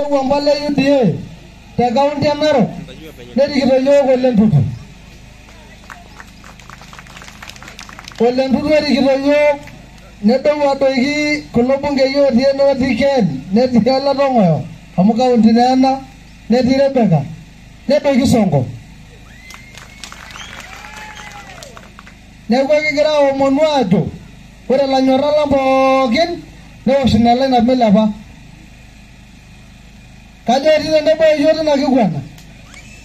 Wambale UDA te kaunti ya Narok nerikito yiok Ole Ntutu. Ole Ntutu erikito yiok nedou adoiki kulo bungei otii ene otii Ken netii Ole Tong'oyo amu kaunti naa ena netii Rebeka nedoiki Sonko. Neeku kigira aomonu ajo ore lanyorra lang pookin newosh ina laina milepa. Kajo etii tenebo yiok tina kiguana.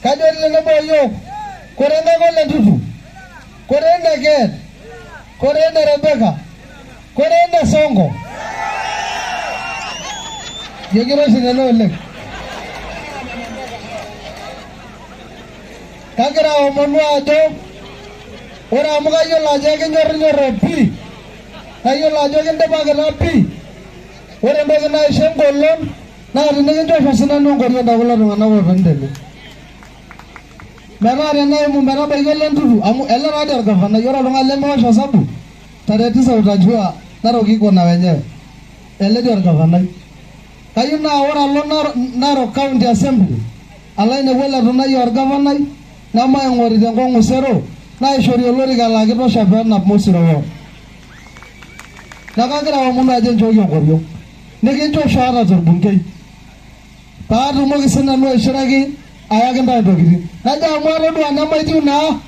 Kajo etii tenebo yiok. Kore ene Ole Ntutu. Kore ene Ken. Kore ene Rebeka. Kore ene Sonko. Yekiroshi nene oleng. Kagira aomonu ajo ore amu kayiolo ajo kinyorrinyorro pii. Kayiolo ajo kindipakita pii. Ore entoki naisho engolon naa tenikinchosho sinanu enkoriong kulo tung'anak ootoni tene. Metaa teneimu metabaiki Ole Ntutu amu ele taadoi orgavanai, ore oltung'ani lemewosh osabu tarehe 9 utajua Narok iko na wenyewe. Ele dii orgavanai. Kayieu naa ore alo Narok County Assembly alo ainepu ele tung'ani orgavanai nemaing'ori tenkong'u sero naishori olorika laa kitosha peenap Mosiro. Neeku kagira aomonu ajo enchooki enkoriong. Nikinchosho ata torbungei. Paatumoki sinanu aishiraki ayaki ntae ntokitin. Najo amu atodua nemaitiu naa.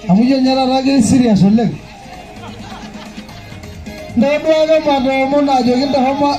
Amu ijo nye taata serious oleng. Ntoduake matoomonu ajoki ntashomo